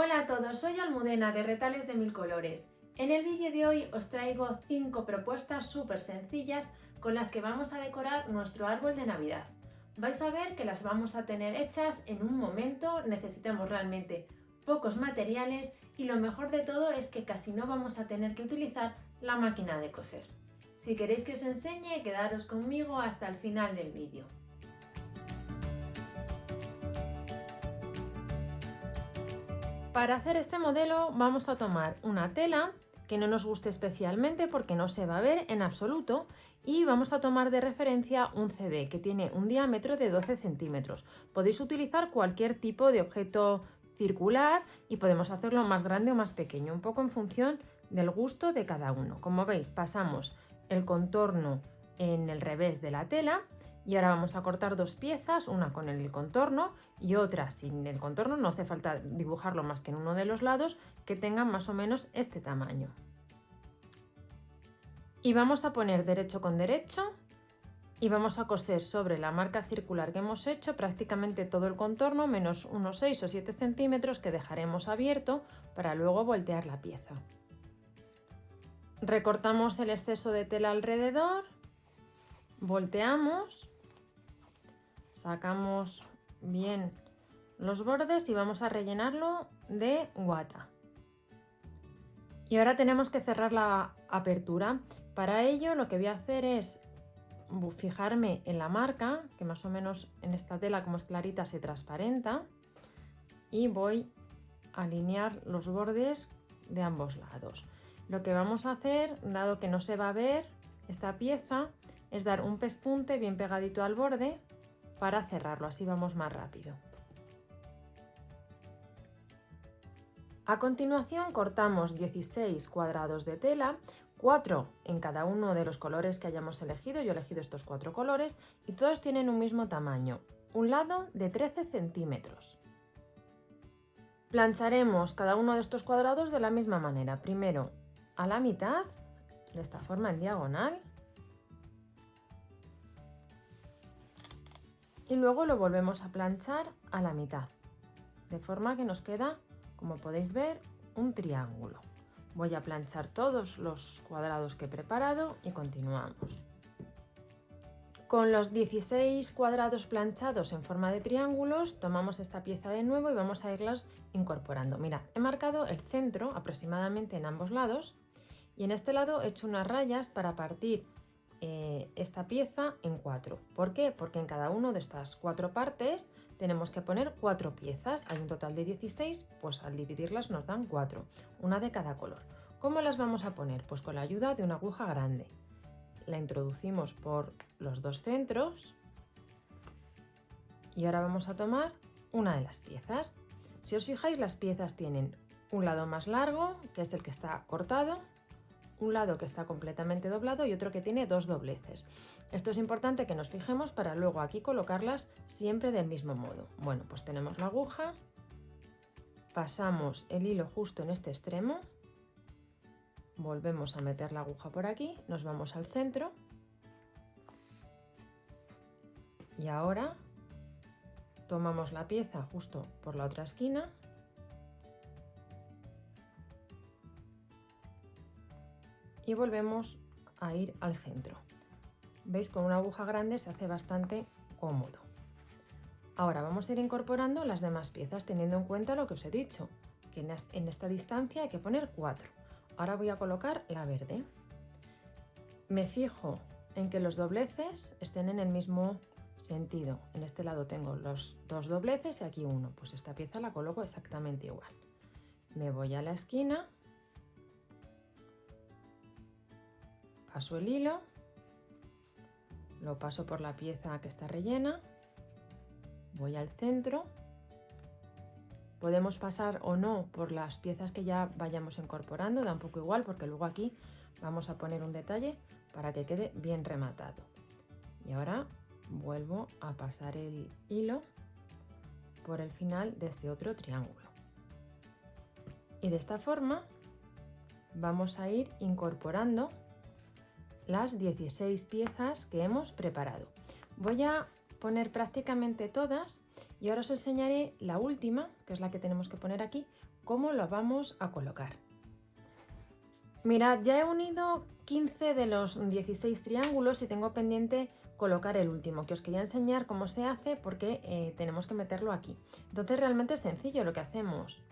Hola a todos, soy Almudena de Retales de Mil Colores. En el vídeo de hoy os traigo 5 propuestas súper sencillas con las que vamos a decorar nuestro árbol de Navidad. Vais a ver que las vamos a tener hechas en un momento, necesitamos realmente pocos materiales y lo mejor de todo es que casi no vamos a tener que utilizar la máquina de coser. Si queréis que os enseñe, quedaros conmigo hasta el final del vídeo. Para hacer este modelo vamos a tomar una tela que no nos guste especialmente porque no se va a ver en absoluto y vamos a tomar de referencia un CD que tiene un diámetro de 12 centímetros. Podéis utilizar cualquier tipo de objeto circular y podemos hacerlo más grande o más pequeño, un poco en función del gusto de cada uno. Como veis, pasamos el contorno en el revés de la tela y ahora vamos a cortar dos piezas, una con el contorno y otra sin el contorno. No hace falta dibujarlo más que en uno de los lados, que tengan más o menos este tamaño. Y vamos a poner derecho con derecho y vamos a coser sobre la marca circular que hemos hecho prácticamente todo el contorno, menos unos 6 o 7 centímetros que dejaremos abierto para luego voltear la pieza. Recortamos el exceso de tela alrededor, volteamos, sacamos bien los bordes y vamos a rellenarlo de guata. Y ahora tenemos que cerrar la apertura. Para ello lo que voy a hacer es fijarme en la marca, que más o menos en esta tela como es clarita se transparenta, y voy a alinear los bordes de ambos lados. Lo que vamos a hacer, dado que no se va a ver esta pieza, es dar un pespunte bien pegadito al borde para cerrarlo, así vamos más rápido. A continuación cortamos 16 cuadrados de tela, 4 en cada uno de los colores que hayamos elegido. Yo he elegido estos 4 colores y todos tienen un mismo tamaño, un lado de 13 centímetros. Plancharemos cada uno de estos cuadrados de la misma manera, primero a la mitad, de esta forma en diagonal, y luego lo volvemos a planchar a la mitad, de forma que nos queda, como podéis ver, un triángulo. Voy a planchar todos los cuadrados que he preparado y continuamos. Con los 16 cuadrados planchados en forma de triángulos, tomamos esta pieza de nuevo y vamos a irlas incorporando. Mirad, he marcado el centro aproximadamente en ambos lados y en este lado he hecho unas rayas para partir esta pieza en 4. ¿Por qué? Porque en cada una de estas 4 partes tenemos que poner 4 piezas. Hay un total de 16, pues al dividirlas nos dan 4, una de cada color. ¿Cómo las vamos a poner? Pues con la ayuda de una aguja grande. La introducimos por los dos centros y ahora vamos a tomar una de las piezas. Si os fijáis, las piezas tienen un lado más largo, que es el que está cortado, un lado que está completamente doblado y otro que tiene dos dobleces. Esto es importante que nos fijemos para luego aquí colocarlas siempre del mismo modo. Bueno, pues tenemos la aguja, pasamos el hilo justo en este extremo, volvemos a meter la aguja por aquí, nos vamos al centro y ahora tomamos la pieza justo por la otra esquina y volvemos a ir al centro. ¿Veis? Con una aguja grande se hace bastante cómodo. Ahora vamos a ir incorporando las demás piezas teniendo en cuenta lo que os he dicho, que en esta distancia hay que poner 4. Ahora voy a colocar la verde. Me fijo en que los dobleces estén en el mismo sentido. En este lado tengo los dos dobleces y aquí uno. Pues esta pieza la coloco exactamente igual. Me voy a la esquina, paso el hilo, lo paso por la pieza que está rellena, voy al centro. Podemos pasar o no por las piezas que ya vayamos incorporando, da un poco igual porque luego aquí vamos a poner un detalle para que quede bien rematado. Y ahora vuelvo a pasar el hilo por el final de este otro triángulo. Y de esta forma vamos a ir incorporando las 16 piezas que hemos preparado. Voy a poner prácticamente todas y ahora os enseñaré la última, que es la que tenemos que poner aquí, cómo lo vamos a colocar. Mirad, ya he unido 15 de los 16 triángulos y tengo pendiente colocar el último, que os quería enseñar cómo se hace porque tenemos que meterlo aquí. Entonces realmente es sencillo, lo que hacemos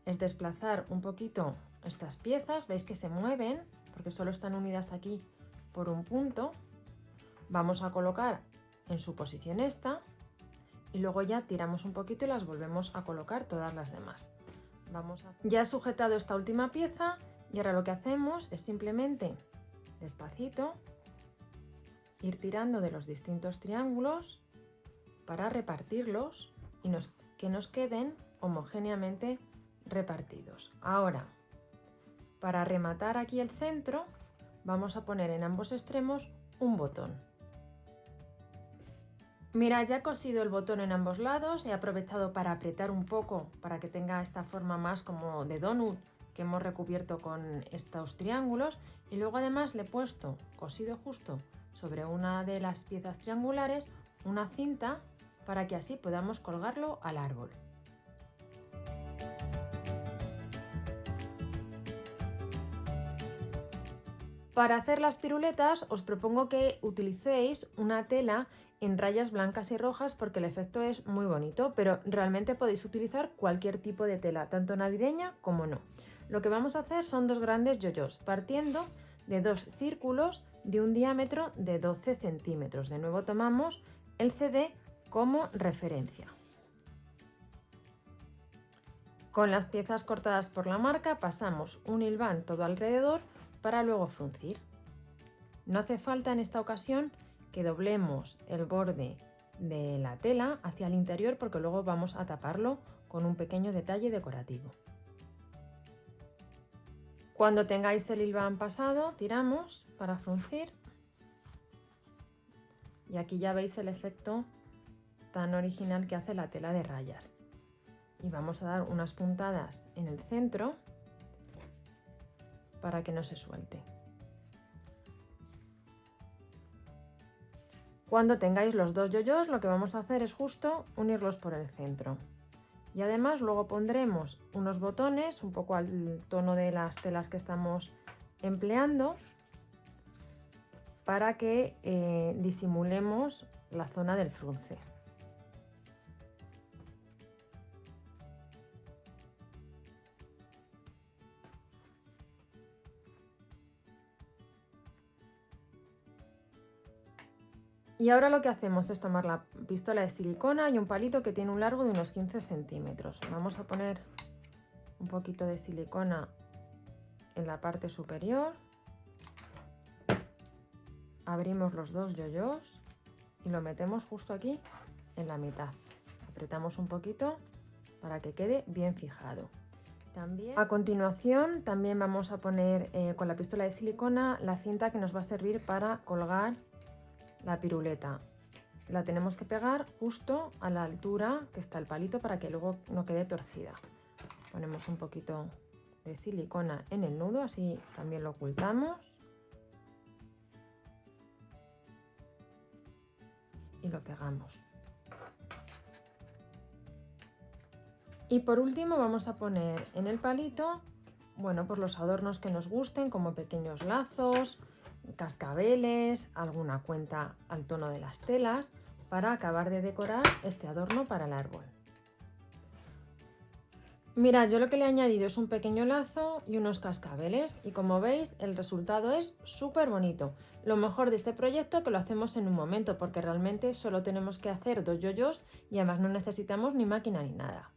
es desplazar un poquito estas piezas, veis que se mueven porque solo están unidas aquí por un punto. Vamos a colocar en su posición esta y luego ya tiramos un poquito y las volvemos a colocar todas las demás. Ya he sujetado esta última pieza y ahora lo que hacemos es simplemente despacito ir tirando de los distintos triángulos para repartirlos y que nos queden homogéneamente repartidos. Ahora, para rematar aquí el centro, vamos a poner en ambos extremos un botón. Mira, ya he cosido el botón en ambos lados, he aprovechado para apretar un poco para que tenga esta forma más como de donut que hemos recubierto con estos triángulos, y luego además le he puesto cosido justo sobre una de las piezas triangulares una cinta para que así podamos colgarlo al árbol. Para hacer las piruletas os propongo que utilicéis una tela en rayas blancas y rojas porque el efecto es muy bonito, pero realmente podéis utilizar cualquier tipo de tela, tanto navideña como no. Lo que vamos a hacer son dos grandes yoyos, partiendo de dos círculos de un diámetro de 12 centímetros. De nuevo tomamos el CD como referencia. Con las piezas cortadas por la marca pasamos un hilván todo alrededor para luego fruncir. No hace falta en esta ocasión que doblemos el borde de la tela hacia el interior porque luego vamos a taparlo con un pequeño detalle decorativo. Cuando tengáis el hilván pasado, tiramos para fruncir y aquí ya veis el efecto tan original que hace la tela de rayas. Y vamos a dar unas puntadas en el centro para que no se suelte. Cuando tengáis los dos yoyos, lo que vamos a hacer es justo unirlos por el centro. Y además luego pondremos unos botones un poco al tono de las telas que estamos empleando para que disimulemos la zona del frunce. Y ahora lo que hacemos es tomar la pistola de silicona y un palito que tiene un largo de unos 15 centímetros. Vamos a poner un poquito de silicona en la parte superior. Abrimos los dos yoyos y lo metemos justo aquí en la mitad. Apretamos un poquito para que quede bien fijado. A continuación también vamos a poner con la pistola de silicona la cinta que nos va a servir para colgar la piruleta. La tenemos que pegar justo a la altura que está el palito para que luego no quede torcida. Ponemos un poquito de silicona en el nudo, así también lo ocultamos. Y lo pegamos. Y por último vamos a poner en el palito, bueno, pues los adornos que nos gusten, como pequeños lazos, cascabeles, alguna cuenta al tono de las telas, para acabar de decorar este adorno para el árbol. Mirad, yo lo que le he añadido es un pequeño lazo y unos cascabeles y como veis el resultado es súper bonito. Lo mejor de este proyecto es que lo hacemos en un momento porque realmente solo tenemos que hacer dos yoyos y además no necesitamos ni máquina ni nada.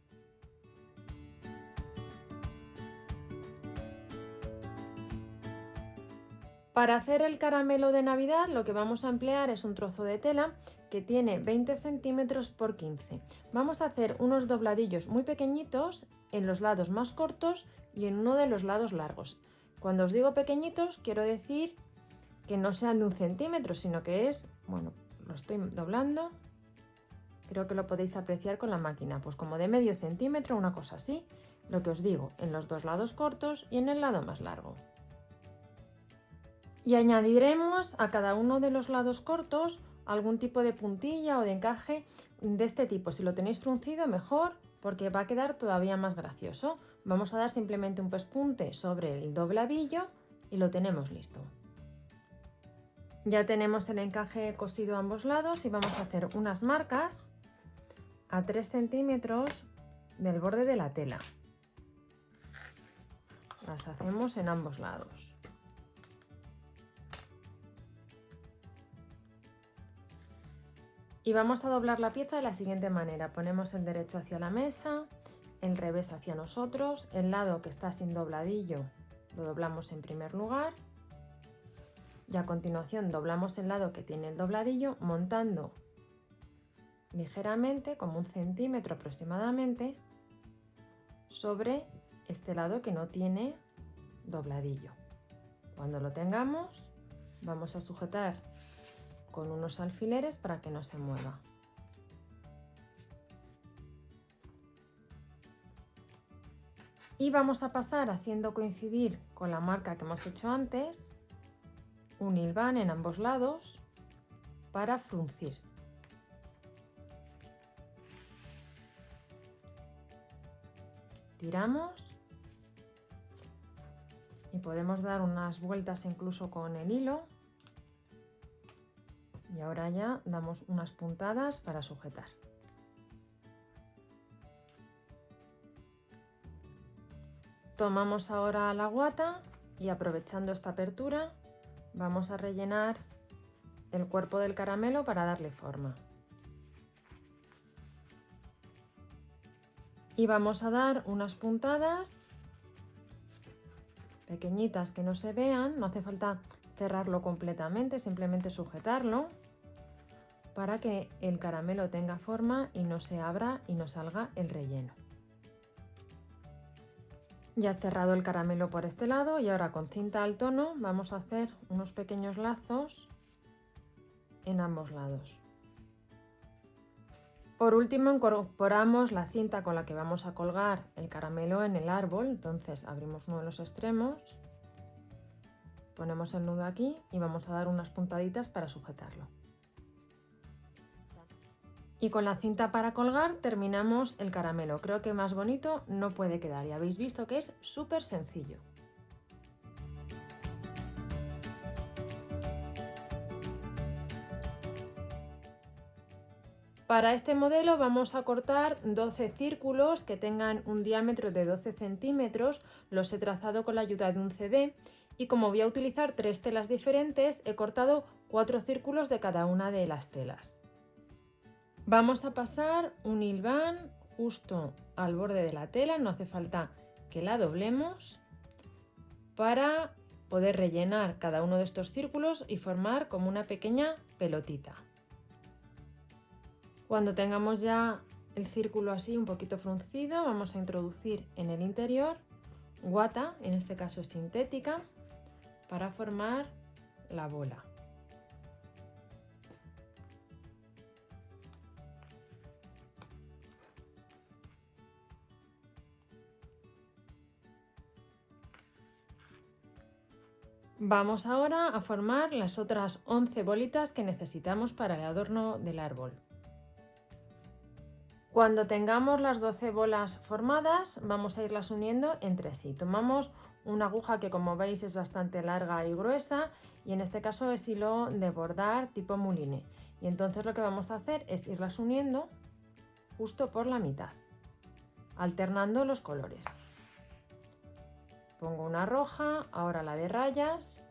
Para hacer el caramelo de Navidad lo que vamos a emplear es un trozo de tela que tiene 20 centímetros por 15. Vamos a hacer unos dobladillos muy pequeñitos en los lados más cortos y en uno de los lados largos. Cuando os digo pequeñitos quiero decir que no sean de 1 centímetro, sino que es, bueno, lo estoy doblando, creo que lo podéis apreciar con la máquina, pues como de medio centímetro, una cosa así, lo que os digo, en los dos lados cortos y en el lado más largo. Y añadiremos a cada uno de los lados cortos algún tipo de puntilla o de encaje de este tipo. Si lo tenéis fruncido mejor porque va a quedar todavía más gracioso. Vamos a dar simplemente un pespunte sobre el dobladillo y lo tenemos listo. Ya tenemos el encaje cosido a ambos lados y vamos a hacer unas marcas a 3 centímetros del borde de la tela. Las hacemos en ambos lados. Y vamos a doblar la pieza de la siguiente manera. Ponemos el derecho hacia la mesa, el revés hacia nosotros, el lado que está sin dobladillo lo doblamos en primer lugar y a continuación doblamos el lado que tiene el dobladillo montando ligeramente, como 1 centímetro aproximadamente, sobre este lado que no tiene dobladillo. Cuando lo tengamos, vamos a sujetar con unos alfileres para que no se mueva. Y vamos a pasar haciendo coincidir con la marca que hemos hecho antes un hilván en ambos lados para fruncir. Tiramos y podemos dar unas vueltas incluso con el hilo y ahora ya damos unas puntadas para sujetar. Tomamos ahora la guata y aprovechando esta apertura vamos a rellenar el cuerpo del caramelo para darle forma. Y vamos a dar unas puntadas pequeñitas que no se vean, no hace falta cerrarlo completamente, simplemente sujetarlo para que el caramelo tenga forma y no se abra y no salga el relleno. Ya he cerrado el caramelo por este lado y ahora con cinta al tono vamos a hacer unos pequeños lazos en ambos lados. Por último incorporamos la cinta con la que vamos a colgar el caramelo en el árbol, entonces abrimos uno de los extremos, ponemos el nudo aquí y vamos a dar unas puntaditas para sujetarlo. Y con la cinta para colgar terminamos el caramelo. Creo que más bonito no puede quedar y habéis visto que es súper sencillo. Para este modelo vamos a cortar 12 círculos que tengan un diámetro de 12 centímetros. Los he trazado con la ayuda de un CD y como voy a utilizar 3 telas diferentes he cortado 4 círculos de cada una de las telas. Vamos a pasar un hilván justo al borde de la tela, no hace falta que la doblemos, para poder rellenar cada uno de estos círculos y formar como una pequeña pelotita. Cuando tengamos ya el círculo así un poquito fruncido, vamos a introducir en el interior guata, en este caso es sintética, para formar la bola. Vamos ahora a formar las otras 11 bolitas que necesitamos para el adorno del árbol. Cuando tengamos las 12 bolas formadas, vamos a irlas uniendo entre sí. Tomamos una aguja que, como veis, es bastante larga y gruesa y en este caso es hilo de bordar tipo mouliné. Y entonces lo que vamos a hacer es irlas uniendo justo por la mitad, alternando los colores. Pongo una roja, ahora la de rayas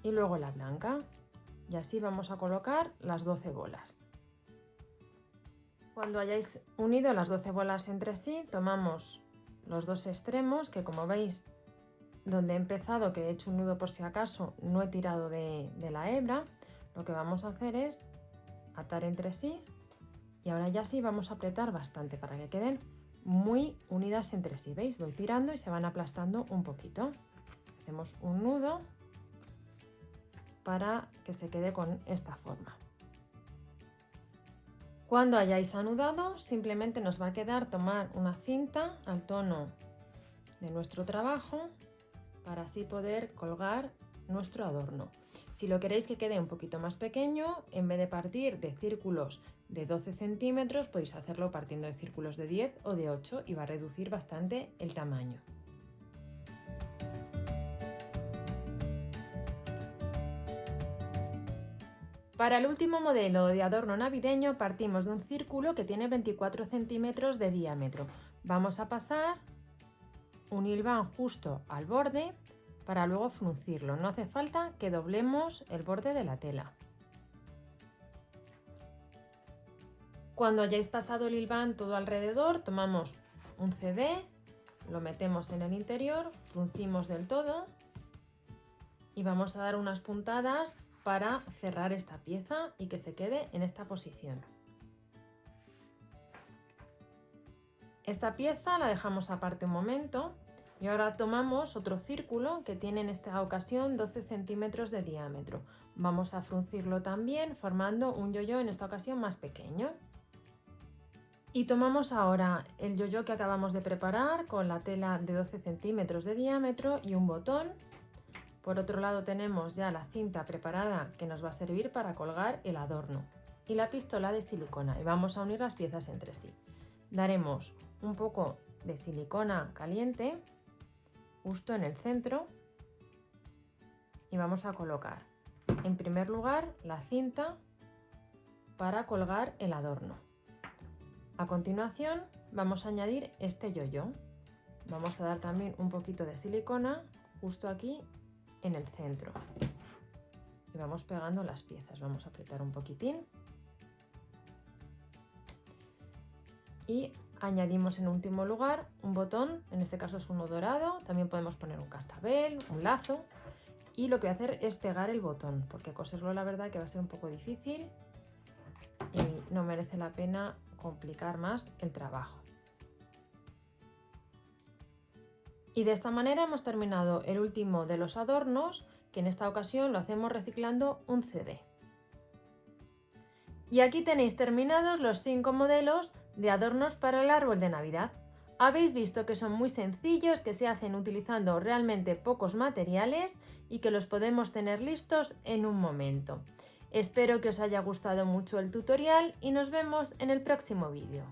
y luego la blanca. Y así vamos a colocar las 12 bolas. Cuando hayáis unido las 12 bolas entre sí, tomamos los dos extremos, que como veis, donde he empezado, que he hecho un nudo por si acaso, no he tirado de la hebra. Lo que vamos a hacer es atar entre sí y ahora ya sí vamos a apretar bastante para que queden muy unidas entre sí. ¿Veis? Voy tirando y se van aplastando un poquito. Hacemos un nudo para que se quede con esta forma. Cuando hayáis anudado, simplemente nos va a quedar tomar una cinta al tono de nuestro trabajo para así poder colgar nuestro adorno. Si lo queréis que quede un poquito más pequeño, en vez de partir de círculos de 12 centímetros, podéis hacerlo partiendo de círculos de 10 o de 8 y va a reducir bastante el tamaño. Para el último modelo de adorno navideño partimos de un círculo que tiene 24 centímetros de diámetro. Vamos a pasar un hilván justo al borde para luego fruncirlo. No hace falta que doblemos el borde de la tela. Cuando hayáis pasado el hilván todo alrededor, tomamos un CD, lo metemos en el interior, fruncimos del todo y vamos a dar unas puntadas para cerrar esta pieza y que se quede en esta posición. Esta pieza la dejamos aparte un momento y ahora tomamos otro círculo que tiene en esta ocasión 12 centímetros de diámetro. Vamos a fruncirlo también formando un yo-yo en esta ocasión más pequeño. Y tomamos ahora el yo-yo que acabamos de preparar con la tela de 12 centímetros de diámetro y un botón. Por otro lado tenemos ya la cinta preparada que nos va a servir para colgar el adorno y la pistola de silicona y vamos a unir las piezas entre sí. Daremos un poco de silicona caliente justo en el centro y vamos a colocar en primer lugar la cinta para colgar el adorno. A continuación vamos a añadir este yo-yo. Vamos a dar también un poquito de silicona justo aquí en el centro y vamos pegando las piezas. Vamos a apretar un poquitín y añadimos en último lugar un botón, en este caso es uno dorado, también podemos poner un cascabel, un lazo, y lo que voy a hacer es pegar el botón porque coserlo la verdad que va a ser un poco difícil y no merece la pena complicar más el trabajo. Y de esta manera hemos terminado el último de los adornos, que en esta ocasión lo hacemos reciclando un CD. Y aquí tenéis terminados los 5 modelos de adornos para el árbol de Navidad. Habéis visto que son muy sencillos, que se hacen utilizando realmente pocos materiales y que los podemos tener listos en un momento. Espero que os haya gustado mucho el tutorial y nos vemos en el próximo vídeo.